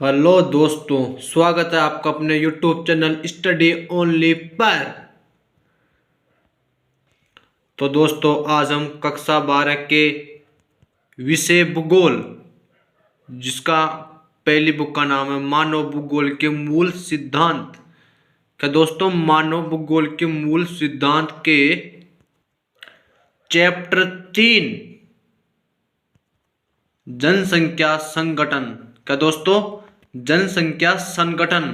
Hello दोस्तों, स्वागत है आपका अपने YouTube चैनल स्टडी ओनली पर। तो दोस्तों, आज हम कक्षा 12 के विषय भूगोल, जिसका पहली बुक का नाम है मानव भूगोल के मूल सिद्धांत। क्या दोस्तों, मानव भूगोल के मूल सिद्धांत के चैप्टर 3 जनसंख्या संगठन, क्या दोस्तों, जनसंख्या संगठन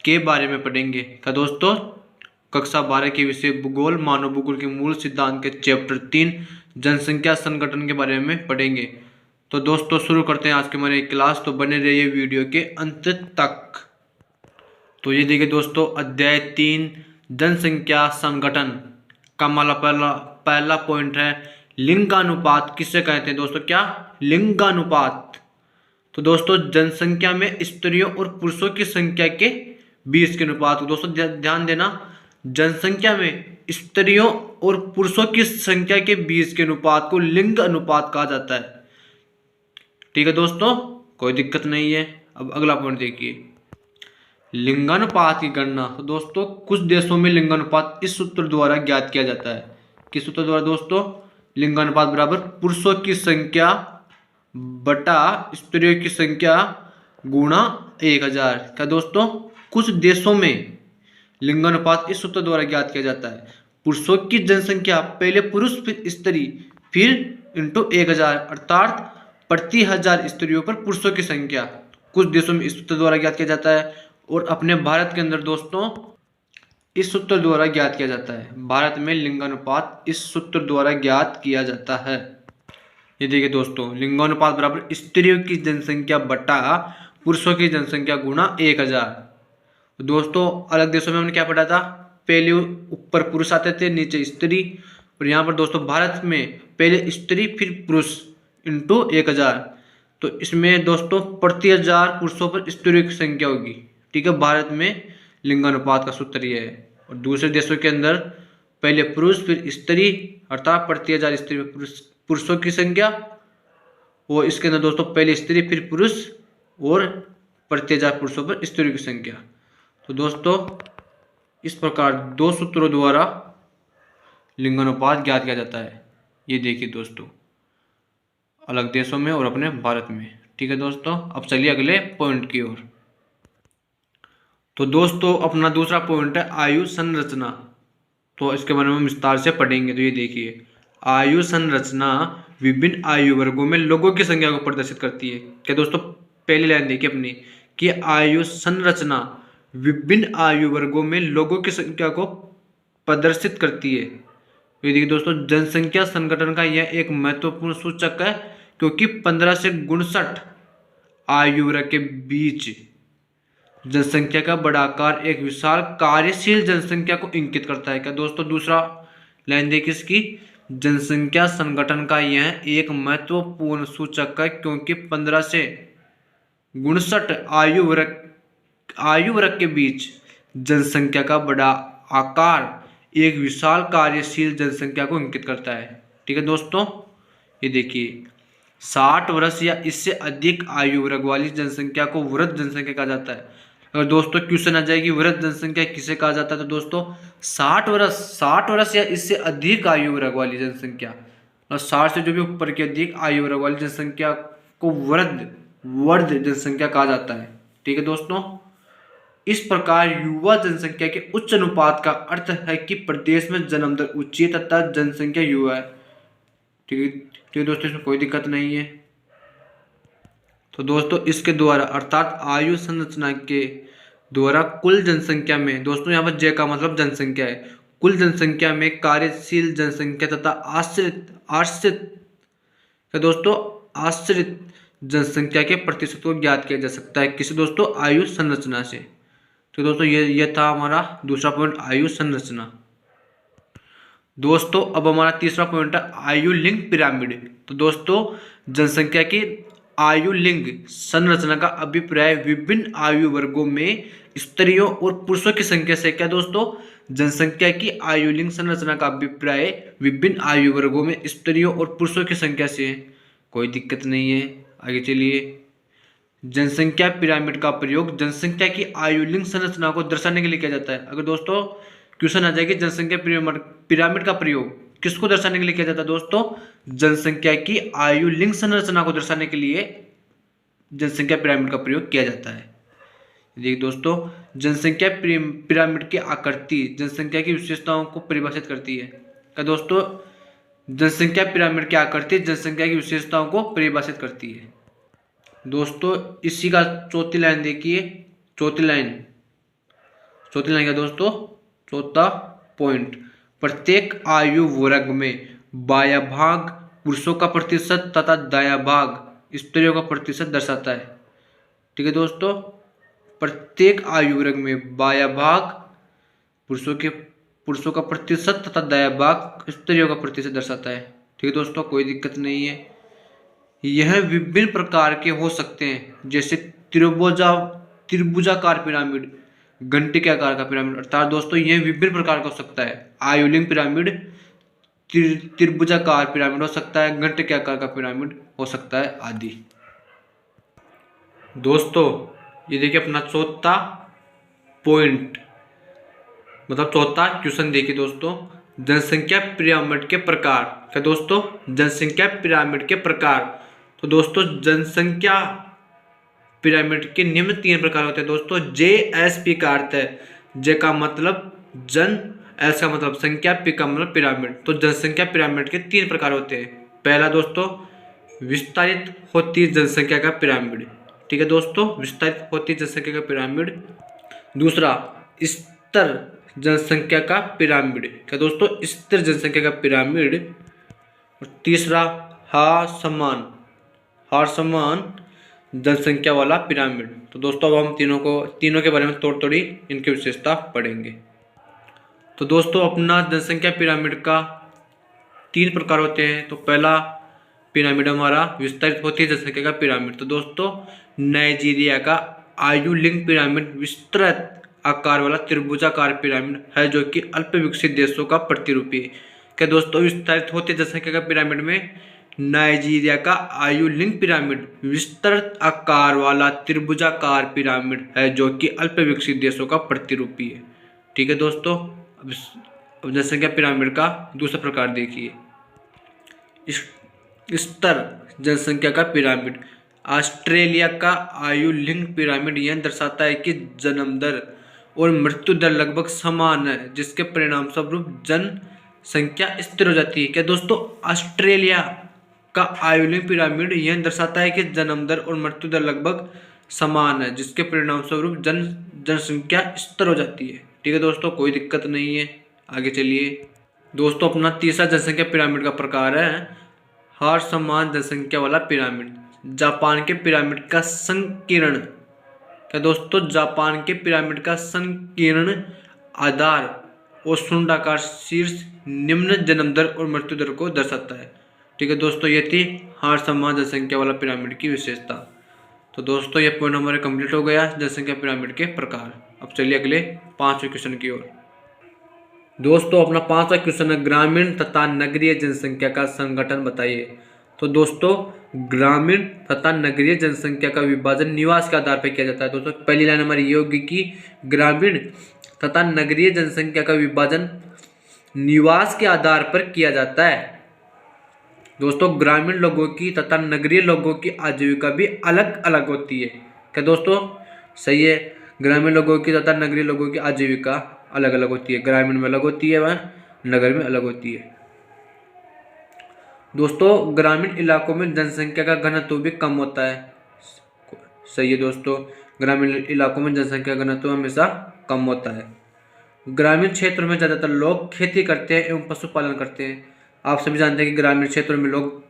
के बारे में पढ़ेंगे। क्या दोस्तों, कक्षा 12 के विषय भूगोल मानव भूगोल के मूल सिद्धांत के चैप्टर 3 जनसंख्या संगठन के बारे में पढ़ेंगे। तो दोस्तों, शुरू करते हैं आज के हमारे क्लास। तो बने रहिए वीडियो के अंत तक। तो ये देखिए दोस्तों, अध्याय 3 जनसंख्या संगठन का हमारा पहला पॉइंट है लिंगानुपात। किससे कहते हैं दोस्तों? क्या? लिंगानुपात। तो दोस्तों, जनसंख्या में स्त्रियों और पुरुषों की संख्या के बीच के अनुपात को दोस्तों ध्यान देना, जनसंख्या में स्त्रियों और पुरुषों की संख्या के बीच के अनुपात को लिंग अनुपात कहा जाता है। ठीक है दोस्तों, कोई दिक्कत नहीं है। अब अगला पॉइंट देखिए, लिंगानुपात की गणना। तो दोस्तों, कुछ देशों में लिंगानुपात इस सूत्र द्वारा ज्ञात किया जाता है। किस सूत्र द्वारा दोस्तों? लिंगानुपात बराबर पुरुषों की संख्या बटा स्त्रियों की संख्या गुणा 1000। क्या दोस्तों, कुछ देशों में लिंगानुपात इस सूत्र द्वारा ज्ञात किया जाता है। पुरुषों की जनसंख्या पहले पुरुष फिर स्त्री फिर इंटू 1000, अर्थात प्रति 1000 स्त्रियों पर पुरुषों की संख्या कुछ देशों में इस सूत्र द्वारा ज्ञात किया जाता है। और अपने भारत के अंदर दोस्तों इस सूत्र द्वारा ज्ञात किया जाता है। भारत में लिंगानुपात इस सूत्र द्वारा ज्ञात किया जाता है। ये देखिए दोस्तों, लिंगानुपात बराबर स्त्रियों की जनसंख्या बटा पुरुषों की जनसंख्या गुणा 1000। दोस्तों, अलग देशों में हमने क्या पढ़ा था? पहले ऊपर पुरुष आते थे, नीचे स्त्री। और यहाँ पर दोस्तों भारत में पहले स्त्री फिर पुरुष इंटू 1000। तो इसमें दोस्तों प्रति 1000 पुरुषों पर स्त्रियों की संख्या होगी। ठीक है, भारत में लिंगानुपात का सूत्र यह है। और दूसरे देशों के अंदर पहले पुरुष फिर स्त्री, अर्थात प्रति 1000 स्त्री पुरुषों की संख्या। और इसके अंदर दोस्तों पहले स्त्री फिर पुरुष और प्रति 1000 पुरुषों पर स्त्रियों की संख्या। तो दोस्तों, इस प्रकार दो सूत्रों द्वारा लिंगानुपात ज्ञात किया जाता है। ये देखिए दोस्तों, अलग देशों में और अपने भारत में। ठीक है दोस्तों, अब चलिए अगले पॉइंट की ओर। तो दोस्तों, अपना दूसरा पॉइंट है आयु संरचना। तो इसके बारे में हम विस्तार से पढ़ेंगे। तो ये देखिए, आयु संरचना विभिन्न आयु वर्गों में लोगों की संख्या को प्रदर्शित करती है। क्या दोस्तों, पहली लाइन देखिए अपनी कि आयु संरचना विभिन्न आयु वर्गों में लोगों की संख्या को प्रदर्शित करती है। ये देखिए दोस्तों, जनसंख्या संगठन का यह एक महत्वपूर्ण सूचक है, क्योंकि 15 से 59 आयु वर्ग के बीच जनसंख्या का बड़ा आकार एक विशाल कार्यशील जनसंख्या को इंगित करता है। क्या दोस्तों, दूसरा लाइन देखिए इसकी, जनसंख्या संगठन का यह एक महत्वपूर्ण सूचक है, क्योंकि 15 से 59 आयु वर्ग के बीच जनसंख्या का बड़ा आकार एक विशाल कार्यशील जनसंख्या को इंगित करता है। ठीक है दोस्तों, ये देखिए, 60 वर्ष या इससे अधिक आयु वर्ग वाली जनसंख्या को वृद्ध जनसंख्या कहा जाता है। अगर दोस्तों क्वेश्चन आ जाएगी वृद्ध जनसंख्या किसे कहा जाता है, तो दोस्तों 60 वर्ष या इससे अधिक आयु वर्ग वाली जनसंख्या, और 60 से जो भी ऊपर की अधिक आयु वर्ग वाली जनसंख्या को वृद्ध जनसंख्या कहा जाता है। ठीक है दोस्तों, इस प्रकार युवा जनसंख्या के उच्च अनुपात का अर्थ है कि प्रदेश में जन्म दर ऊंची है तथा जनसंख्या युवा है। ठीक है दोस्तों, इसमें कोई दिक्कत नहीं है। तो दोस्तों, इसके द्वारा अर्थात आयु संरचना के द्वारा कुल जनसंख्या में, दोस्तों यहाँ पर जय का मतलब जनसंख्या है, कुल जनसंख्या में कार्यशील जनसंख्या तथा आश्रित जनसंख्या के प्रतिशत को ज्ञात किया जा सकता है। किसी दोस्तों? आयु संरचना से। तो दोस्तों ये था हमारा दूसरा पॉइंट, आयु संरचना। दोस्तों, अब हमारा तीसरा पॉइंट है आयु लिंग पिरामिड। तो दोस्तों, जनसंख्या की आयु लिंग संरचना का अभिप्राय विभिन्न आयु वर्गों में स्त्रियों और पुरुषों की संख्या से। क्या दोस्तों, जनसंख्या की आयु लिंग संरचना का अभिप्राय विभिन्न आयु वर्गों में स्त्रियों और पुरुषों की संख्या से। कोई दिक्कत नहीं है। आगे चलिए। जनसंख्या पिरामिड का प्रयोग जनसंख्या की आयुलिंग संरचना को दर्शाने के लिए किया जाता है। अगर दोस्तों क्वेश्चन आ जाएगी जनसंख्या पिरामिड का प्रयोग किसको दर्शाने के लिए किया जाता है दोस्तों, जनसंख्या की आयुलिंग संरचना को दर्शाने के लिए जनसंख्या पिरामिड का प्रयोग किया जाता है। देखिए दोस्तों, जनसंख्या पिरामिड की आकृति जनसंख्या की विशेषताओं को परिभाषित करती है। क्या दोस्तों, जनसंख्या पिरामिड की आकृति जनसंख्या की विशेषताओं को परिभाषित करती है। दोस्तों इसी का चौथी लाइन देखिए, चौथी लाइन क्या दोस्तों, चौथा पॉइंट, प्रत्येक आयु वर्ग में बायां भाग पुरुषों का प्रतिशत तथा दायां भाग स्त्रियों का प्रतिशत दर्शाता है। ठीक है दोस्तों, प्रत्येक आयु वर्ग में बायां भाग पुरुषों का प्रतिशत तथा दायां भाग स्त्रियों का प्रतिशत दर्शाता है। ठीक है दोस्तों, कोई दिक्कत नहीं है। यह विभिन्न प्रकार के हो सकते हैं, जैसे त्रिभुजाकार पिरामिड, घंटे के आकार का पिरामिड, अर्थात दोस्तों यह विभिन्न प्रकार का हो सकता है। आयुलिंग पिरामिड, त्रिभुजाकार पिरामिड हो सकता है, घंटे के आकार का पिरामिड हो सकता है आदि। दोस्तों ये देखिए अपना चौथा पॉइंट, मतलब चौथा क्वेश्चन देखिए दोस्तों, जनसंख्या पिरामिड के प्रकार। क्या दोस्तों, जनसंख्या पिरामिड के प्रकार। तो दोस्तों जनसंख्या पिरामिड के निम्न 3 प्रकार होते हैं दोस्तों। JSP का अर्थ है, J का मतलब जन, S का मतलब संख्या, P का मतलब पिरामिड। तो जनसंख्या पिरामिड के 3 प्रकार होते हैं। पहला दोस्तों विस्तारित होती जनसंख्या का पिरामिड। ठीक है दोस्तों, विस्तारित होती जनसंख्या का पिरामिड। दूसरा स्तर जनसंख्या का पिरामिड। क्या दोस्तों, स्तर जनसंख्या का पिरामिड। और तीसरा हार समान जनसंख्या वाला पिरामिड। तो दोस्तों अब हम तीनों के बारे में थोड़ी इनकी विशेषता पढ़ेंगे। तो दोस्तों अपना जनसंख्या पिरामिड का 3 प्रकार होते हैं। तो पहला पिरामिड हमारा विस्तारित होती जनसंख्या का पिरामिड। तो दोस्तों नाइजीरिया का आयुलिंग पिरामिड विस्तृत आकार वाला त्रिभुजाकार पिरामिड है, जो कि अल्प विकसित देशों का प्रतिरूपी है। क्या दोस्तों, विस्तारित होती जनसंख्या का पिरामिड में नाइजीरिया का आयुलिंग पिरामिड विस्तृत आकार वाला त्रिभुजाकार पिरामिड है, जो कि अल्प विकसित देशों का प्रतिरूपी है। ठीक है दोस्तों, अब जनसंख्या पिरामिड का दूसरा प्रकार देखिए, स्तर जनसंख्या का पिरामिड। ऑस्ट्रेलिया का आयुलिंग पिरामिड यह दर्शाता है कि जन्म दर और मृत्यु दर लगभग समान है, जिसके परिणाम स्वरूप जनसंख्या स्थिर हो जाती है। क्या दोस्तों, ऑस्ट्रेलिया का आयुलिंग पिरामिड यह दर्शाता है कि जन्म दर और मृत्यु दर लगभग समान है, जिसके परिणाम स्वरूप जनसंख्या स्थिर हो जाती है। ठीक है दोस्तों, कोई दिक्कत नहीं है। आगे चलिए दोस्तों, अपना तीसरा जनसंख्या पिरामिड का प्रकार है हार समान जनसंख्या वाला पिरामिड। जापान के पिरामिड का संकीर्ण। क्या दोस्तों, जापान के पिरामिड का संकीर्ण आधार और शुंडाकार शीर्ष निम्न जन्म दर और मृत्यु दर को दर्शाता है। ठीक है दोस्तों, ये थी हार समान जनसंख्या वाला पिरामिड की विशेषता। तो दोस्तों ये पॉइंट हमारे कंप्लीट हो गया जनसंख्या पिरामिड के प्रकार। अब चलिए अगले 5वें क्वेश्चन की ओर। दोस्तों अपना 5वां क्वेश्चन है, ग्रामीण तथा नगरीय जनसंख्या का संगठन बताइए। तो दोस्तों ग्रामीण तथा नगरीय जनसंख्या का विभाजन निवास के आधार पर किया जाता है। दोस्तों पहली लाइन हमारी ये होगी कि ग्रामीण तथा नगरीय जनसंख्या का विभाजन निवास के आधार पर किया जाता है। दोस्तों ग्रामीण लोगों की तथा नगरीय लोगों की आजीविका भी अलग अलग होती है। क्या दोस्तों सही है, ग्रामीण लोगों की तथा नगरीय लोगों की आजीविका अलग अलग होती है। ग्रामीण में अलग होती है वह नगर में अलग होती है। दोस्तों ग्रामीण इलाकों में जनसंख्या का घनत्व भी कम होता है। सही है दोस्तों, ग्रामीण इलाकों में जनसंख्या का घनत्व हमेशा कम होता है। ग्रामीण क्षेत्रों में ज़्यादातर लोग खेती करते हैं एवं पशुपालन करते हैं। आप सभी जानते हैं कि ग्रामीण क्षेत्रों में लोग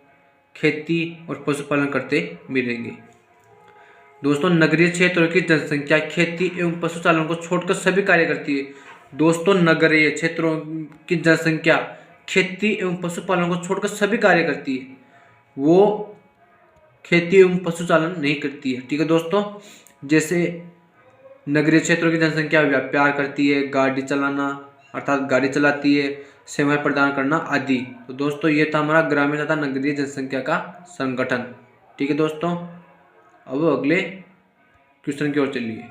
खेती और पशुपालन करते मिलेंगे। दोस्तों नगरीय क्षेत्रों की जनसंख्या खेती एवं पशुपालन को छोड़कर सभी कार्य करती है। दोस्तों नगरीय क्षेत्रों की जनसंख्या खेती एवं पशुपालन को छोड़कर सभी कार्य करती है, वो खेती एवं पशुपालन नहीं करती है। ठीक है दोस्तों, जैसे नगरीय क्षेत्रों की जनसंख्या व्यापार करती है, गाड़ी चलाना अर्थात गाड़ी चलाती है, सेवाएं प्रदान करना आदि। तो दोस्तों ये था हमारा ग्रामीण तथा नगरीय जनसंख्या का संगठन। ठीक है दोस्तों, अब अगले क्वेश्चन की ओर चलिए।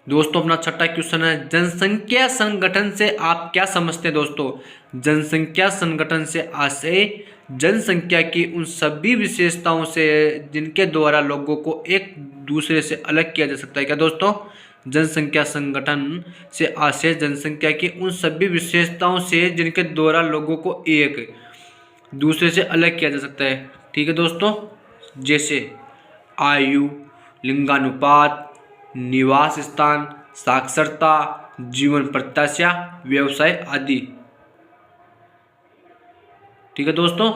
दोस्तों अपना छठा क्वेश्चन है, जनसंख्या संगठन से आप क्या समझते हैं। दोस्तों जनसंख्या संगठन से आशय जनसंख्या की उन सभी विशेषताओं से जिनके द्वारा लोगों को एक दूसरे से अलग किया जा सकता है। क्या दोस्तों, जनसंख्या संगठन से आशय जनसंख्या की उन सभी विशेषताओं से जिनके द्वारा लोगों को एक दूसरे से अलग किया जा सकता है। ठीक है दोस्तों, जैसे आयु, लिंगानुपात, निवास स्थान, साक्षरता, जीवन प्रत्याशा, व्यवसाय आदि। ठीक है दोस्तों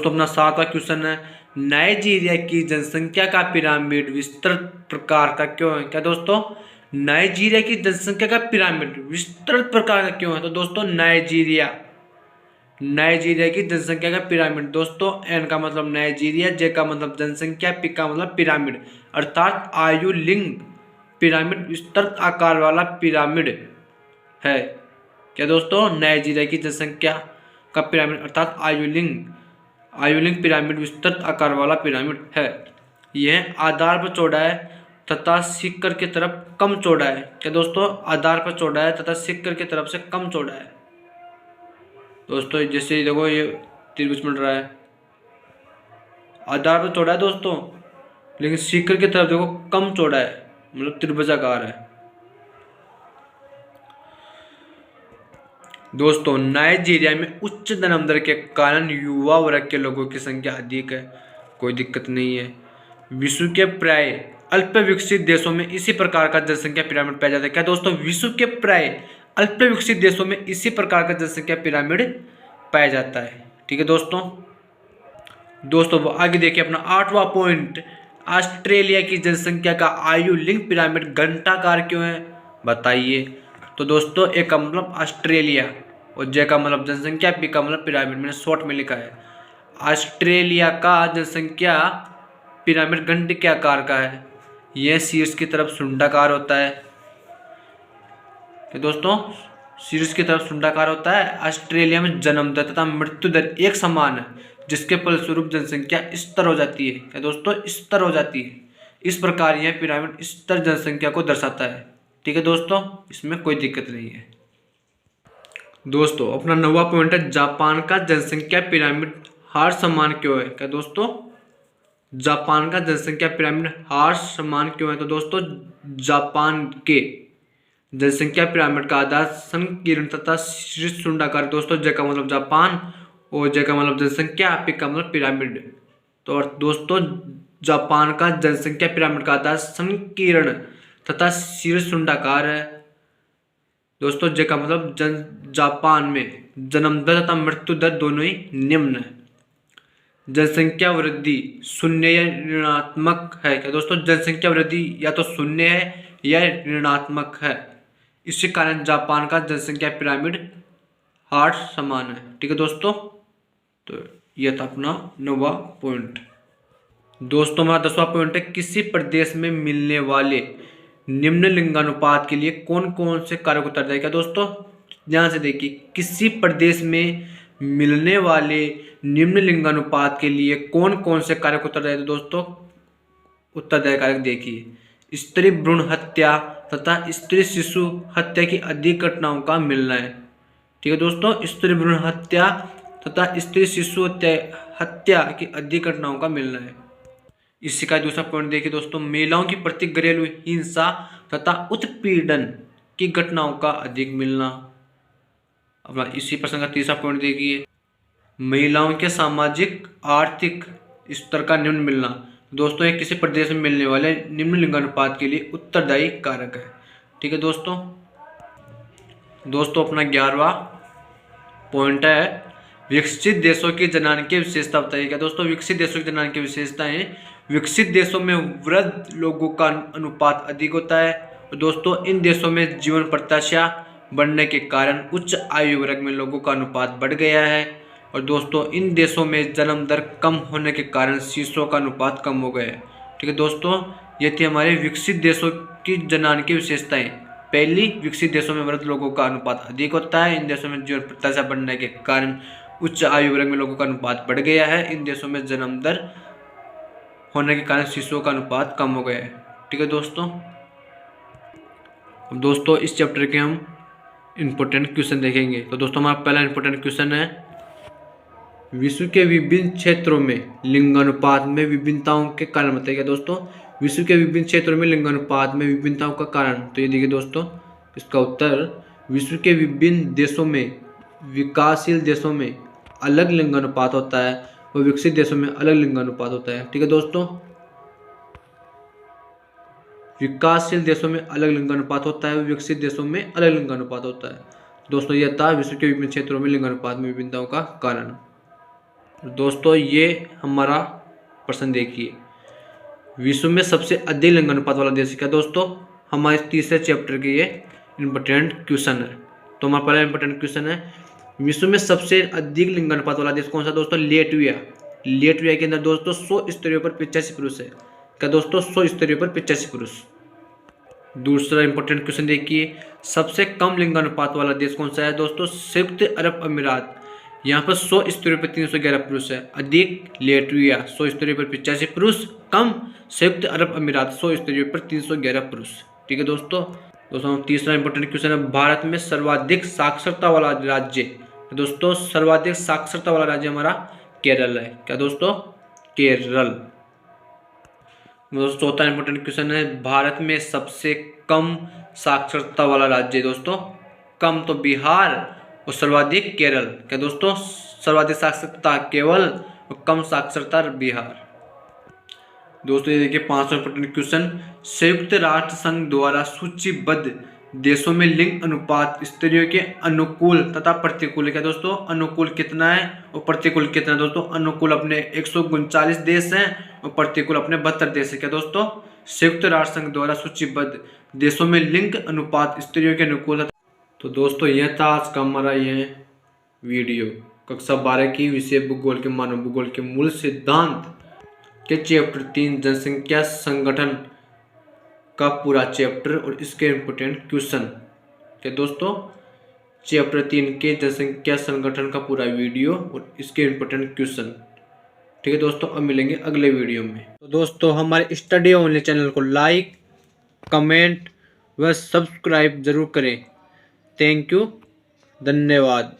अपना सातवां क्वेश्चन है, नाइजीरिया की जनसंख्या का पिरामिड विस्तृत प्रकार का क्यों है। क्या दोस्तों, नाइजीरिया की जनसंख्या का पिरामिड विस्तृत प्रकार का क्यों है। तो दोस्तों नाइजीरिया की जनसंख्या का पिरामिड, दोस्तों एन का मतलब नाइजीरिया, जे का मतलब जनसंख्या, पी का मतलब पिरामिड, अर्थात आयु लिंग पिरामिड विस्तृत आकार वाला पिरामिड है। क्या दोस्तों, नाइजीरिया की जनसंख्या का पिरामिड अर्थात आयुलिंग पिरामिड विस्तृत आकार वाला पिरामिड है। यह आधार पर चौड़ा है तथा शिखर की तरफ कम चौड़ा है। क्या दोस्तों, आधार पर चौड़ा है तथा शिखर की तरफ से कम चौड़ा है। दोस्तों जैसे देखो ये त्रिभुज बन रहा है, आधार पर चौड़ा है दोस्तों, लेकिन शिखर की तरफ देखो कम चौड़ा है, मतलब त्रिभुजाकार है। दोस्तों नाइजीरिया में उच्च जन्म दर के कारण युवा वर्ग के लोगों की संख्या अधिक है, कोई दिक्कत नहीं है। विश्व के प्राय अल्प विकसित देशों में इसी प्रकार का जनसंख्या पिरामिड पाया जाता है। क्या दोस्तों, विश्व के प्राय अल्प विकसित देशों में इसी प्रकार का जनसंख्या पिरामिड पाया जाता है। ठीक है दोस्तों आगे देखिए अपना आठवां पॉइंट, ऑस्ट्रेलिया की जनसंख्या का आयु लिंग पिरामिड घंटाकार क्यों है, बताइए। तो दोस्तों ए का मतलब ऑस्ट्रेलिया और जे का मतलब जनसंख्या, पी का मतलब पिरामिड, मैंने शॉर्ट में लिखा है। ऑस्ट्रेलिया का जनसंख्या पिरामिड घंटे के आकार का है, यह शीर्ष की तरफ शुंडाकार होता है। कि दोस्तों शीर्ष की तरफ शुंडाकार होता है। ऑस्ट्रेलिया में जन्म दर तथा मृत्यु दर एक समान है, जिसके फलस्वरूप जनसंख्या स्थिर हो जाती है। क्या दोस्तों, स्थिर हो जाती है। इस प्रकार यह पिरामिड स्थिर जनसंख्या को दर्शाता है। ठीक है दोस्तों, इसमें कोई दिक्कत नहीं है। दोस्तों अपना नौवां पॉइंट है, जापान का जनसंख्या पिरामिड हार समान क्यों है। क्या दोस्तों, जापान का जनसंख्या पिरामिड हार समान क्यों है। तो दोस्तों जापान के जनसंख्या पिरामिड का आधार संकीर्ण तथा शीर्ष शुंडाकार। दोस्तों जे का मतलब जापान और जे का मतलब जनसंख्या, पी का मतलब पिरामिड। तो दोस्तों जापान का जनसंख्या पिरामिड का आधार संकीर्ण तथा शीर्ष शुंडाकार है। दोस्तों जे का मतलब जापान में जन्म दर तथा मृत्यु दर दोनों ही निम्न है। जनसंख्या वृद्धि शून्य या ऋणात्मक है। क्या दोस्तों, जनसंख्या वृद्धि या तो शून्य है या ऋणात्मक है। इसी कारण जापान का जनसंख्या पिरामिड हार समान है। ठीक है दोस्तों, तो यह था अपना नौवां पॉइंट। दोस्तों हमारा 10वां पॉइंट है, किसी प्रदेश में मिलने वाले निम्न लिंगानुपात के लिए कौन कौन से कारक उत्तरदायी। क्या दोस्तों, ध्यान से देखिए, किसी प्रदेश में मिलने वाले निम्न लिंगानुपात के लिए कौन कौन से कारक उत्तरदायी। दोस्तों उत्तरदायी कारक देखिए, स्त्री भ्रूण हत्या तथा स्त्री शिशु हत्या की अधिक घटनाओं का मिलना है। ठीक है दोस्तों, स्त्री भ्रूण हत्या तथा स्त्री शिशु हत्या की अधिक घटनाओं का मिलना है। इसी का दूसरा पॉइंट देखिए दोस्तों, महिलाओं की प्रति घरेलू हिंसा तथा उत्पीड़न की घटनाओं का अधिक मिलना। अपना इसी प्रसंग का तीसरा पॉइंट देखिए, महिलाओं के सामाजिक आर्थिक स्तर का निम्न मिलना। दोस्तों ये किसी प्रदेश में मिलने वाले निम्न लिंगानुपात के लिए उत्तरदायी कारक है। ठीक है दोस्तों अपना 11वां पॉइंट है, विकसित देशों की जनान की विशेषता बताइए। क्या दोस्तों, विकसित देशों की जनान की विशेषताएं, विकसित देशों में वृद्ध लोगों का अनुपात अधिक होता है। और दोस्तों इन देशों में जीवन प्रत्याशा बढ़ने के कारण उच्च आयु वर्ग में लोगों का अनुपात बढ़ गया है। और दोस्तों इन देशों में जन्म दर कम होने के कारण शिशुओं का अनुपात कम हो गया है। ठीक है दोस्तों, ये थी हमारे विकसित देशों की जनान की विशेषताएं। पहली, विकसित देशों में वृद्ध लोगों का अनुपात अधिक होता है। इन देशों में जीवन प्रत्याशा बढ़ने के कारण उच्च आयु वर्ग में लोगों का अनुपात बढ़ गया है। इन देशों में जन्म दर होने के कारण शिशुओं का अनुपात कम हो गया है। ठीक है दोस्तों। अब दोस्तों इस चैप्टर के हम इम्पोर्टेंट क्वेश्चन देखेंगे। तो दोस्तों हमारा पहला इम्पोर्टेंट क्वेश्चन है, विश्व के विभिन्न क्षेत्रों में लिंगानुपात में विभिन्नताओं के कारण बताइए। दोस्तों विश्व के विभिन्न क्षेत्रों में लिंगानुपात में विभिन्नताओं का कारण, तो ये देखिए दोस्तों इसका उत्तर, विश्व के विभिन्न देशों में, विकासशील देशों में अलग लिंगानुपात होता है और विकसित देशों में अलग लिंगानुपात होता है। ठीक है दोस्तों, विकासशील देशों में अलग लिंगानुपात होता है, विकसित देशों में अलग लिंगानुपात होता है। दोस्तों यह था विश्व के विभिन्न क्षेत्रों में लिंगानुपात में विभिन्नताओं का कारण। दोस्तों ये हमारा प्रश्न देखिए, विश्व में सबसे अधिक लिंगानुपात वाला देश क्या दोस्तों, हमारे तीसरे चैप्टर के ये इम्पोर्टेंट क्वेश्चन है। तो हमारा पहला इम्पोर्टेंट क्वेश्चन है, विश्व में सबसे अधिक लिंगानुपात वाला देश कौन सा दोस्तों, लेटविया। लेटविया के अंदर दोस्तों 100 स्त्रियों पर 85 पुरुष है। क्या दोस्तों 100 स्त्रियों पर 85 पुरुष। दूसरा इंपॉर्टेंट क्वेश्चन देखिए, सबसे कम लिंगानुपात वाला देश कौन सा है दोस्तों, संयुक्त अरब अमीरात। यहाँ पर 100 स्त्रियों पर 311 पुरुष है। अधिक लेटविया 100 स्त्रियों पर 85 पुरुष, कम संयुक्त अरब अमीरात 100 स्त्रियों पर 311 पुरुष। ठीक है दोस्तों। तीसरा इंपॉर्टेंट क्वेश्चन है, भारत में सर्वाधिक साक्षरता वाला राज्य। दोस्तों सर्वाधिक साक्षरता वाला राज्य हमारा केरल है। क्या दोस्तों, केरल। दोस्तों चौथा इंपॉर्टेंट क्वेश्चन है, भारत में सबसे कम साक्षरता वाला राज्य। दोस्तों कम तो बिहार और सर्वाधिक केरल। क्या दोस्तों, सर्वाधिक साक्षरता केवल और कम साक्षरता बिहार। दोस्तों ये देखिए पांचवा इंपॉर्टेंट क्वेश्चन, संयुक्त राष्ट्र संघ द्वारा सूचीबद्ध देशों में लिंग अनुपात स्त्रियों के अनुकूल तथा प्रतिकूल। क्या दोस्तों, अनुकूल कितना है और प्रतिकूल कितना है। दोस्तों अनुकूल अपने 139 देश हैं और प्रतिकूल अपने 72 देश है। क्या दोस्तों, संयुक्त राष्ट्र संघ द्वारा सूचीबद्ध देशों में लिंग अनुपात स्त्रियों के अनुकूल। तो दोस्तों यह था आज का हमारा यह वीडियो, कक्षा 12 की विषय भूगोल के मानव भूगोल के मूल सिद्धांत के चैप्टर 3 जनसंख्या संगठन का पूरा चैप्टर और इसके इम्पोर्टेंट क्वेश्चन। क्या दोस्तों, चैप्टर 3 के जनसंख्या संगठन का पूरा वीडियो और इसके इम्पोर्टेंट क्वेश्चन। ठीक है दोस्तों, अब मिलेंगे अगले वीडियो में। तो दोस्तों हमारे स्टडी ओनली चैनल को लाइक, कमेंट व सब्सक्राइब जरूर करें। थैंक यू, धन्यवाद।